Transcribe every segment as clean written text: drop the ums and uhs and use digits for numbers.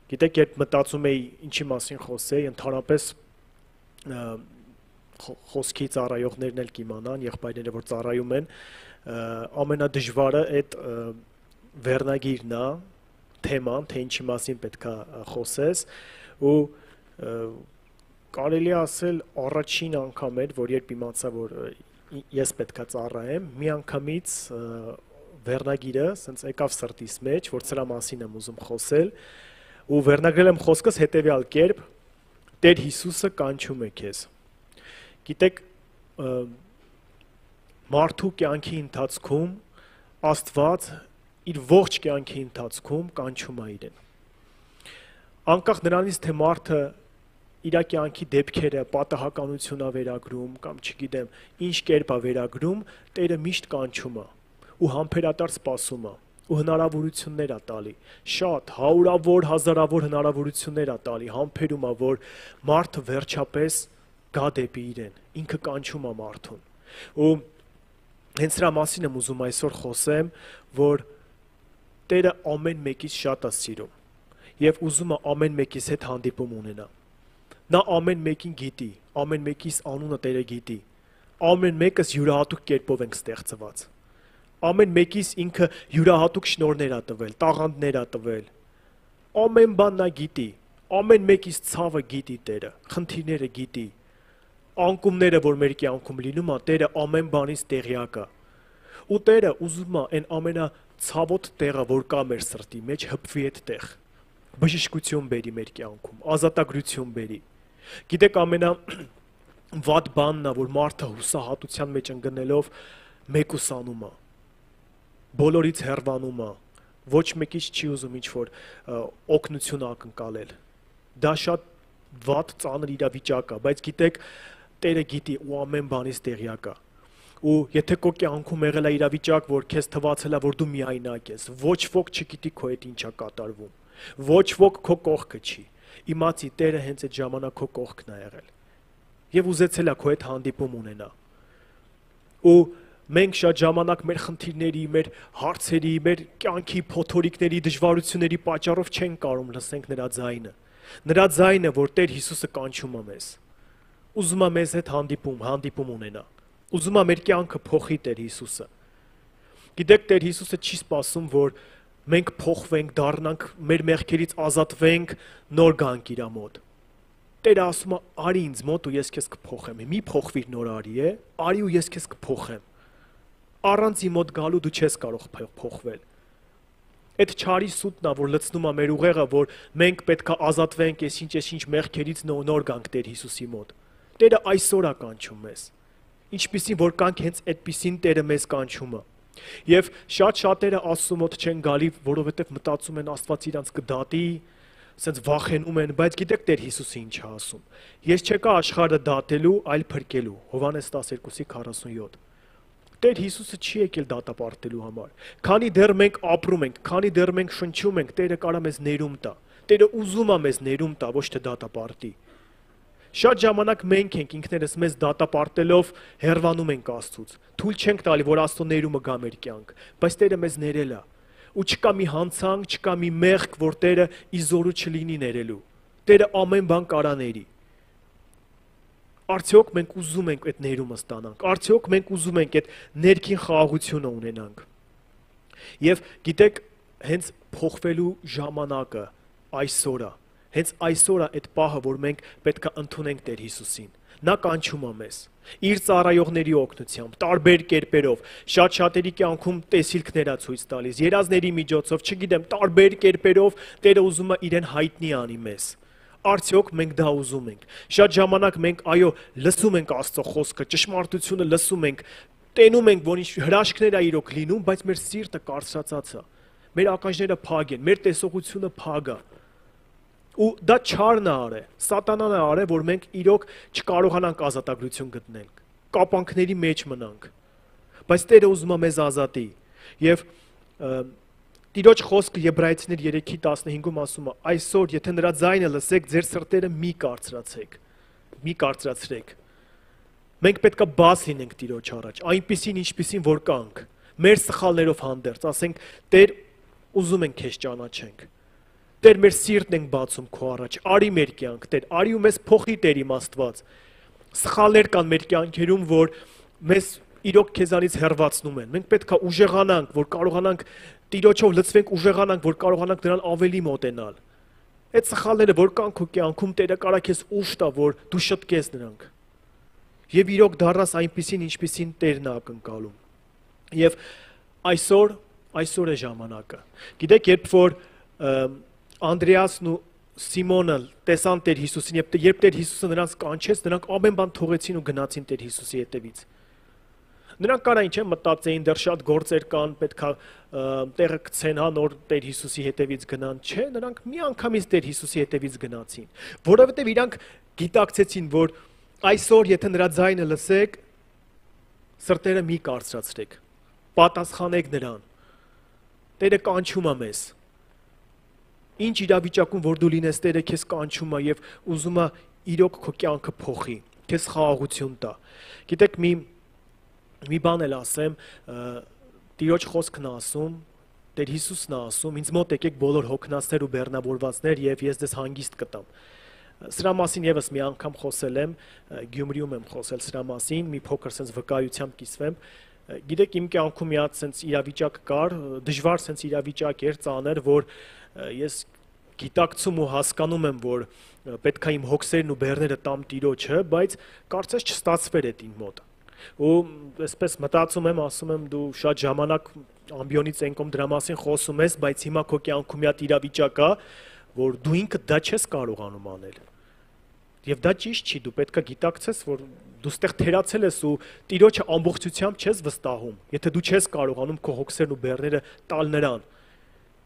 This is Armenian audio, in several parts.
Գիտեք, երբ մտածում էի ինչի մասին խոսեի, ընդհանրապես խոսքի ծառայողներն էլ կիմանան, եղբայրները որ ծառայում են, ամենադժվարը այդ վերնագիրն է, թեման, թե ինչի մասին պետք է խոսես, ու կարելի է ասել առաջին անգամ էր, որ երբ իմացա, որ ես պետք է ծառայեմ, մի անգամից վերնագիրը սենց եկավ սրտիս մեջ, որ սրա մասին եմ ուզում խոսել, ու վերնագրել եմ խոսքս հետևյալ կերպ. Տեր Հիսուսը կանչում է քեզ։ Գիտեք, մարդու կյանքի ընթացքում Աստված իր ողջ կյանքի ընթացքում կանչում է իրեն։ Անկախ նրանից, թե մարդը իր կյանքի դեպքերը, պատահականություն է վերագրում կամ չգիտեմ, ինչ կերպ է վերագրում, Տերը միշտ կանչում է ու համբերատար սպասում է ու հնարավորություններ է տալի, շատ հարյուրավոր, հազարավոր հնարավորություններ է տալի, համբերում է, որ մարդը վերջապես գա դեպի իրեն, ինքը կանչում է մարդուն։ Ու հենց սրա մասին եմ ուզում այսօր խոսեմ, որ Տերը ամեն մեկից շատ է սիրում եւ ուզում է ամեն մեկից հետ հանդիպում ունենա։ Նա ամեն մեկին գիտի, ամեն մեկիս անունը Տերը գիտի։ Ամեն մեկս յուրահատուկ կերպով ենք ստեղծված։ Ամեն մեկիս ինքը յուրահատուկ շնորհներ է տվել, տաղանդներ է տվել։ Ամեն բան նա գիտի, ամեն մեկիս ցավը գիտի Տերը, խնդիրները գիտի։ Անկումները, որ մեր կյանքում լինում է, Տերը ամեն բանից տեղյակ է։ Ու Տերը ուզում է այն ամենացավոտ տեղը, որ կա մեր սրտի մեջ, հպվի այդտեղ։ Բժշկություն բերի մեր կյանքում, ազատագրություն բերի։ Գիտեք, ամենավատ բանն է, որ մարդը հուսահատության մեջ ընկնելով մեկուսանում է, բոլորից հեռվանում է, ոչ մեկից չի ուզում ինչ-որ օգնություն ակնկալել։ Դա շատ վատ ծանր իրավիճակ է, բայց գիտեք, Տերը գիտի ու ամեն բանից տեղյակ է։ Ու եթե քո կյանքում եղել է իրավիճակ, որ քեզ թվացել է, որ դու միայնակ ես, ոչ ոք չգիտի քո հետ ինչ է կատարվում, ոչ ոք քո կողքը չի, իմացի Տերը հենց այդ ժամանակ քո կողքն է եղել եւ ուզեցել է քո հետ հանդիպում ունենա։ Ու մենք շատ ժամանակ մեր խնդիրների, մեր հարցերի, մեր կյանքի փոթորիկների, դժվարությունների պատճառով չենք կարող լսենք նրա ձայնը։ Նրա ձայնը, որ Տեր Հիսուսը կանչում է մեզ։ Ուզում է մեզ հետ հանդիպում ունենա։ Ուզում է մեր կյանքը փոխի Տեր Հիսուսը։ Գիտեք, Տեր Հիսուսը չի սպասում, որ մենք փոխվենք, դառնանք, մեր մեղքերից ազատվենք, նոր գանք իր մոտ։ Տերը ասում է, արի ինձ մոտ ու ես քեզ կփոխեմ։ Մի փոխվիր նոր արի ու ես քեզ կփոխեմ։ Առանց իմ մոտ գալու դու չես կարող փոխվել։ Այդ չարի սուտն է, որ լցնում է մեր ուղեղը, որ մենք պետք է ազատվենք այսինչ մեղքերից նոր գանք Տեր Հիսուսի մոտ։ Տերը այսօր է կանչում մեզ։ Ինչպիսին որ կանք հենց այդպիսին Տերը մեզ կանչում է։ Եվ շատերը Աստծո մոտ չեն գալի, որովհետև մտածում են Աստված իրանց կդատի, սենց վախենում են, բայց գիտեք Տեր Հիսուսը ինչ է ասում։ Ես չեկա աշխարհը դատելու, այլ փրկելու։ Հովհաննես 12:47։ Տեր Հիսուսը չի եկել դատապարտելու համար։ Քանի դեռ մենք ապրում ենք, քանի դեռ մենք շնչում ենք, Տերը կարա մեզ ներում տա։ Տերը ուզում է մեզ ներում տա, ոչ թե դատապարտի։ Շատ ժամանակ մենք ենք ինքներս մեզ դատապարտելով հեռվանում ենք Աստծուց։ Թույլ չենք տալի, որ Աստծո ներումը գա մեր կյանք, բայց Տերը մեզ ներել է։ Ու չկա մի հանցանք, չկա մի մեղք, որ Տերը իզորու չլինի ներելու։ Տերը ամեն բան կարա ների։ Արդյոք մենք ուզում ենք այդ ներումը ստանանք, արդյոք մենք ուզում ենք այդ ներքին խաղաղությունը ունենանք։ Եվ գիտեք, հենց փոխվելու ժամանակը այսօր է։ Հենց այսօր է այդ պահը, որ մենք պետք է ընդունենք Տեր Հիսուսին։ Նա կանչում է մեզ իր ծառայողների օգնությամբ, տարբեր կերպերով, շատերի կյանքում տեսիլքներ է ցույց տալիս, երազների միջոցով, չգիտեմ, տարբեր կերպերով Տերը ուզում է իրեն հայտնի անի մեզ։ Արդյոք մենք դա ուզում ենք։ Շատ ժամանակ մենք այո, լսում ենք Աստծո խոսքը, ճշմարտությունը լսում ենք, տենում ենք, որ ինչ հրաշքներ է իրոք լինում, բայց մեր սիրտը կարծրացած է։ Մեր ականջները փակ են, մեր տեսողությունը փակ է։ Ու դա չարն է արել, սատանան է արել, որ մենք իրոք չկարողանանք ազատագրություն գտնել, կապանքների մեջ մնանք։ Բայց Տերը ուզում է մեզ ազատի։ Եվ Տիրոջ խոսքը Եբրայեցիներ 3:15-ում ասում է. այսօր, եթե նրա ձայնը լսեք, ձեր սրտերը մի կարծրացրեք։ Մենք պետք է բաց լինենք Տիրոջ առաջ, այնպիսին, ինչպիսին որ կանք, մեր սխալներով հանդերձ, ասենք, Տեր, ուզում ենք քեզ ճանաչենք։ Տեր մեր սիրտն ենք բացում քո առաջ, արի մեր կյանք, Տեր, արի ու մեզ փոխի Տեր իմ Աստված։ Սխալներ կան մեր կյանքերում, որ մեզ իրոք քեզանից հեռացնում են։ Մենք պետք է ուժեղանանք, որ կարողանանք Տիրոջով լցվենք, ուժեղանանք, որ կարողանանք նրան ավելի մոտենալ։ Այդ սխալները, որ կան քո կյանքում, Տերը կարա քեզ ուժ տա, որ դու շտկես նրանք։ Եվ իրոք դառնաս այնպիսին, ինչպիսին Տերն է ակնկալում։ Եվ այսօր է ժամանակը։ Գիտեք, երբ որ Անդրեասն ու Սիմոնը տեսան Տեր Հիսուսին, երբ Տեր Հիսուսը նրանց կանչեց, նրանք ամեն բան թողեցին ու գնացին Տեր Հիսուսի հետևից։ Նրանք կարային չէ մտածեին, դեռ շատ գործեր կան, պետքա տեղը գցեն, հա, նոր Տեր Հիսուսի հետևից գնան, չէ, նրանք միանգամից Տեր Հիսուսի հետևից գնացին, որովհետև իրանք գիտակցեցին, որ այսօր եթե նրա ձայնը լսեք, սրտերը մի կարծրացրեք, պատասխանեք նրան։ Տերը կանչում է մեզ։ Ինչ իրավիճակում որ դու լինես, Տերը քեզ կանչում է եւ ուզում է իրոք քո կյանքը փոխի, քեզ խաղաղություն տա։ Գիտեք, մի բան էլ ասեմ, Տիրոջ խոսքն է ասում, Տեր Հիսուսն է ասում, ինձ մոտ եկեք բոլոր հոգնածներ ու բեռնավորվածներ եւ ես ձեզ հանգիստ կտամ։ Սրա մասին եւս մի անգամ խոսել եմ, Գյումրիում եմ խոսել սրա մասին, մի փոքր sense վկայությամբ կիսվեմ։ Գիտեք, իմ կյանքում մի հատ sense իրավիճակ կար, դժվար sense իրավիճակ էր, ծանր, որ ես գիտակցում ու հասկանում եմ, որ պետք է իմ հոգսերն ու բեռները տամ Տիրոջը, բայց կարծես չստացվեր այդ իմ մոտ։ Ու այսպես մտածում եմ, ասում եմ դու շատ ժամանակ ամբիոնից ենկոմ դրա մասին խոսում ես, բայց հիմա քո կյանքում մի հատ իրավիճակ կա, որ դու ինքդ դա չես կարողանում անել։ Եվ դա ճիշտ չի, դու պետք է գիտակցես, որ դու ստեղ թերացել ես ու Տիրոջը ամբողջությամբ չես վստահում, եթե դու չես կարողանում քո հոգսերն ու բեռները տալ նրան։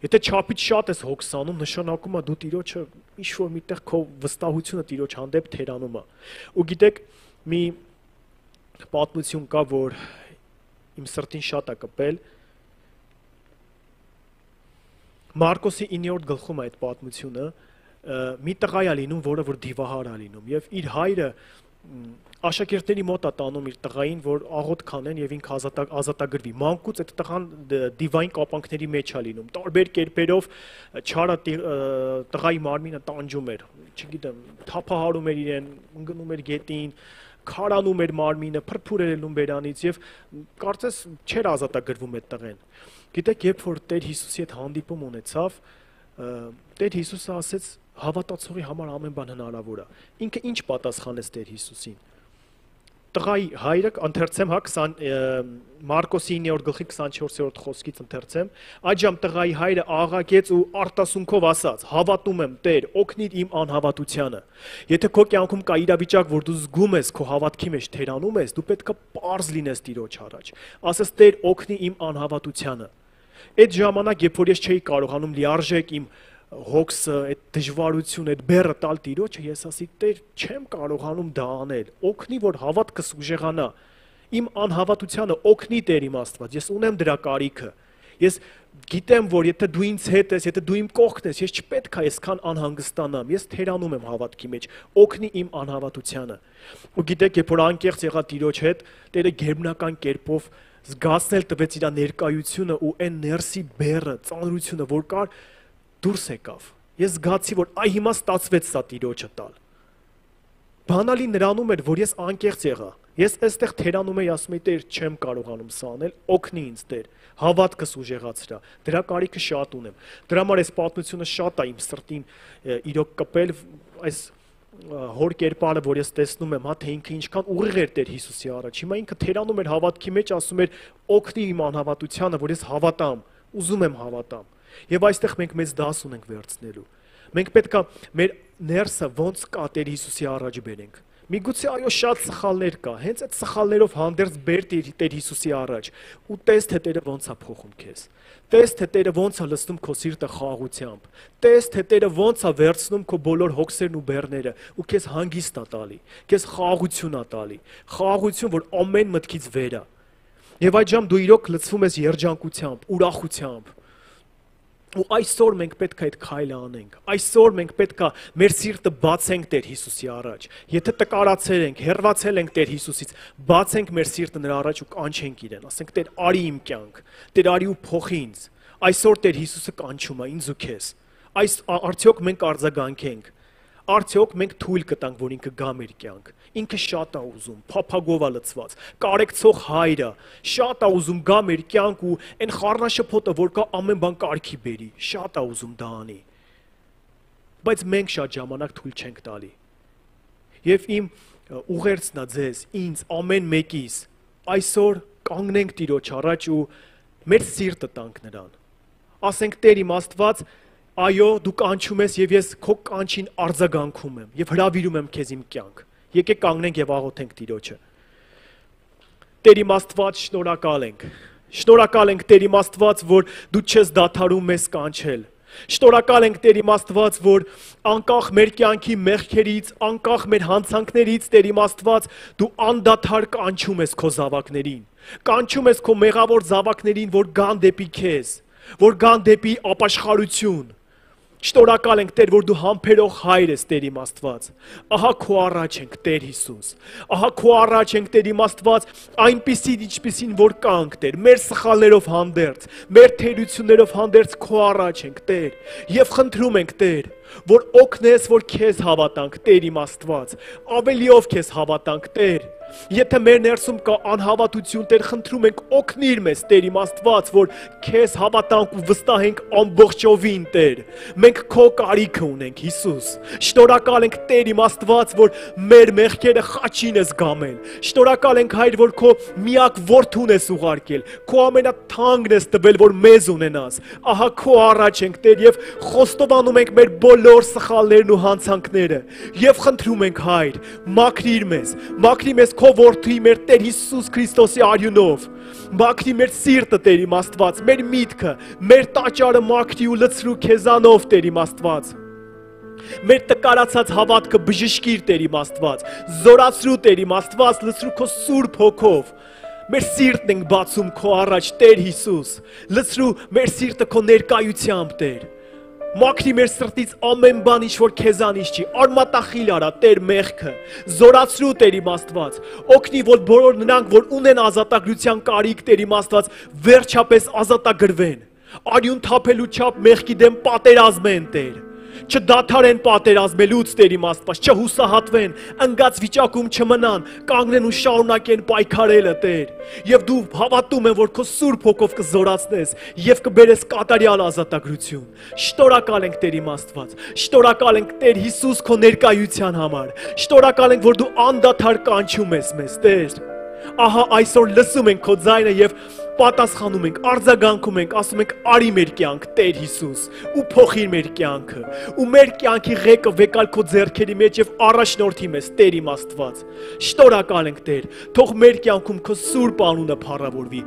Եթե չափից շատ ես հոգսանում, նշանակում է դու Տիրոջը ինչ-որ միտեղ քո վստահությունը Տիրոջ հանդեպ թերանում է։ Ու գիտեք, մի պատմություն կա, որ իմ սրտին շատ է կպել։ Մարկոսի 9-րդ գլխում է այդ պատմությունը, մի տղա է լինում, որը որ դիվահար է լինում, եւ իր հայրը աշակերտների մոտ է տանում իր տղային, որ աղոտ քանեն եւ ինքը ազատագրվի։ Մանկուց այդ տղան դիվային կապանքների մեջ է լինում, տարբեր կերպերով չարը տղայի մարմինը տանջում էր, չգիտեմ, թափահարում էր իրեն, ընկնում էր գետին, քարանում էր մարմինը, փրփուր էր ելնում բերանից եւ կարծես չէր ազատագրվում այդ տղեն։ Գիտեք, երբ որ Տեր Հիսուսի հետ հանդիպում ունեցավ, Տեր Հիսուսը ասեց, հավատացողի համար ամեն բան հնարավոր է։ Ինքը ինչ պատասխանեց Տեր Հիսուսին։ Տղայի հայրը, ընթերցեմ, հա, Մարկոսի 9-րդ գլխի 24-րդ խոսքից ընթերցեմ, այդժամ տղայի հայրը աղաղակեց ու արտասունքով ասաց. հավատում եմ, Տեր, օգնիր իմ անհավատությանը։ Եթե քո կյանքում կա իրավիճակ, որ դու զգում ես քո հավատքի մեջ թերանում ես, դու պետք է պարզ լինես Տիրոջ առաջ։ Ասես, Տեր, օգնի իմ անհավատությանը։ Այդ ժամանակ, երբ որ ես չէի կարողանում լիարժեք իմ հոգսը, այդ դժվարությունը, այդ բեռը տալ Տիրոջը, ես ասի, Տեր, չեմ կարողանում դա անել, օգնի, որ հավատքս ուժեղանա, իմ անհավատությանը օգնի Տեր իմ Աստված, ես ունեմ դրա կարիքը, ես գիտեմ, որ եթե դու ինձ հետ ես, եթե դու իմ կողքն ես, ես չպետք է այսքան անհանգստանամ, ես թերանում եմ հավատքի մեջ, օգնի իմ անհավատությանը։ Ու գիտեք, երբ որ անկեղծ եղա Տիրոջ հետ, Տերը գերբնական կերպով զգացնել տվեց իր ներկայությունը ու այն ներսի բեռը, ծանրությունը, որ կար, դուրս եկավ։ Ես զգացի, որ այ հիմա ստացվեց սա Տիրոջը տալ։ Բանալի նրանում էր, որ ես անկեղծ եղա։ Ես այստեղ թերանում եի, ասում եի, Տեր, չեմ կարողանում սա անել, օգնի ինձ, Տեր, հավատքս ուժեղացրա։ Դրա կարիքը շատ ունեմ։ Դրա համար այս պատմությունը շատ է իմ սրտին իրոք կպել, այս հոր կերպարը, որ ես տեսնում եմ, հա, թե ինքը ինչքան ուղիղ էր Տեր Հիսուսի առաջ։ Հիմա ինքը թերանում էր հավատքի մեջ, ասում էր, օգնի իմ անհավատությանը, որ ես հավատամ, ուզում եմ հավատամ։ Եվ այստեղ մենք մեծ դաս ունենք վերցնելու։ Մենք պետք է մեր ներսը ոնց կա Տեր Հիսուսի առաջ բերենք։ Միգուցե այո շատ սխալներ կա, հենց այդ սխալներով հանդերձ բեր Տեր Հիսուսի առաջ ու տես թե Տերը ոնց է փոխում քեզ։ Տես թե Տերը ոնց է լցնում քո սիրտը խաղաղությամբ։ Տես թե Տերը ոնց է վերցնում քո բոլոր հոգսերն ու բեռները ու քեզ հանգիստ է տալի, քեզ խաղաղություն է տալի, խաղաղություն, որ ամեն մտքից վեր է։ Եվ այդժամ դու իրոք լցվում ես երջանկությամբ, ուրախությամբ։ Ու այսօր մենք պետք է այդ քայլը անենք։ Այսօր մենք պետք է մեր սիրտը բացենք Տեր Հիսուսի առաջ։ Եթե տկարացել ենք, հեռացել ենք Տեր Հիսուսից, բացենք մեր սիրտը նրա առաջ ու կանչենք իրեն։ Ասենք Տեր, արի իմ կյանք, Տեր, արի ու փոխի ինձ։ Այսօր Տեր Հիսուսը կանչում է ինձ ու քեզ։ Այս արդյոք մենք արձագանքենք, արդյոք մենք թույլ կտանք, որ ինքը գա մեր կյանք։ Ինքը շատ է ուզում, փափագով է լցված, կարեկցող հայր է, շատ է ուզում գա մեր կյանք ու այն խառնաշփոթը, որ կա ամեն բան կարգի բերի, շատ է ուզում դա անի։ Բայց մենք շատ ժամանակ թույլ չենք տալի։ Եվ իմ ուղերձն է ձեզ, ինձ, ամեն մեկիս, այսօր կանգնենք Տիրոջ առաջ ու մեր սիրտը տանք նրան։ Ասենք Տեր իմ Աստված, այո, դու կանչում ես եւ ես քո կանչին արձագանքում եմ եւ հրավիրում եմ քեզ իմ կյանք։ Եկեք կանգնենք եւ աղոթենք Տիրոջը։ Տեր իմ Աստված, շնորհակալ ենք։ Շնորհակալ ենք Տեր իմ Աստված, որ դու չես դադարում մեզ կանչել։ Շնորհակալ ենք Տեր իմ Աստված, որ անկախ մեր կյանքի մեղքերից, անկախ մեր հանցանքներից, Տեր իմ Աստված, դու անդադար կանչում ես քո զավակներին։ Կանչում ես քո մեղավոր զավակներին, որ գան դեպի քեզ, որ գան դեպի ապաշխարություն։ Շնորհակալ ենք Տեր, որ դու համբերող հայր ես, Տեր իմ Աստված։ Ահա քո առաջ ենք, Տեր Հիսուս։ Ահա քո առաջ ենք, Տեր իմ Աստված, այնպիսին ինչպիսին որ կանք, Տեր, մեր սխալներով հանդերձ, մեր թերություններով հանդերձ քո առաջ ենք, Տեր, եւ խնդրում ենք, Տեր, որ օգնես, որ քեզ հավատանք, Տեր իմ Աստված, ավելիով քեզ հավատանք, Տեր։ Եթե մեր ներսում կա անհավատություն, Տեր, խնդրում ենք օգնիր մեզ, Տեր իմ Աստված, որ քեզ հավատանք ու վստահենք ամբողջովին, Տեր։ Մենք քո կարիքը ունենք, Հիսուս։ Շնորհակալ ենք, Տեր իմ Աստված, որ մեր մեղքերը խաչին ես գամել։ Շնորհակալ ենք, Հայր, որ քո միակ որդուն ես ուղարկել, քո ամենաթանկն ես տվել, որ մեզ ունենաս։ Ահա քո առաջ ենք, Տեր, եւ խոստովանում ենք մեր բոլոր սխալներն ու հանցանքները։ Եվ խնդրում ենք, Հայր, մաքրիր մեզ քո որդի մեր Տեր Հիսուս Քրիստոսի արյունով, մաքրի մեր սիրտը, Տեր իմ Աստված, մեր միտքը, մեր տաճարը մաքրի ու լցրու քեզանով, Տեր իմ Աստված։ Մեր տկարացած հավատքը բժշկիր, Տեր իմ Աստված, զորացրու, Տեր իմ Աստված, լցրու քո Սուրբ Հոգով։ Մեր սիրտն ենք բացում քո առաջ, Տեր Հիսուս, լցրու մեր սիրտը քո ներկայությամբ, Տեր։ Մաքրի մեր սրտից ամեն բան, ինչ որ քեզանից չի, արմատախիլ արա, Տեր, մեղքը, զորացրու, Տեր իմ Աստված, օգնի, որ բոլոր նրանք, որ ունեն ազատագրության կարիք, Տեր իմ Աստված, վերջապես ազատագրվեն, արյուն թափելու չափ մեղքի դեմ պատերազմեն, Տեր, չդադարեն պատերազմելուց, Տեր իմ Աստված, չհուսահատվեն, ընկած վիճակում չմնան, կանգնեն ու շարունակեն պայքարելը, Տեր, եւ դու հավատում եմ, որ քո Սուրբ Հոգով կզորացնես եւ կբերես կատարյալ ազատագրություն։ Շնորհակալ ենք, Տեր իմ Աստված, շնորհակալ ենք, Տեր Հիսուս, քո ներկայության համար, շնորհակալ ենք, որ դու անդադար կանչում ես մեզ, Տեր։ Ահա այսօր լսում ենք քո ձայնը եւ պատասխանում ենք, արձագանքում ենք, ասում ենք արի մեր կյանք, Տեր Հիսուս, ու փոխիր մեր կյանքը, ու մեր կյանքի ղեկը վեկալ քո ձեռքերի մեջ եւ առաջնորդի մեզ, Տեր իմ Աստված։ Շնորհակալ ենք, Տեր, թող մեր կյանքում քո Սուրբ անունը փառավորվի։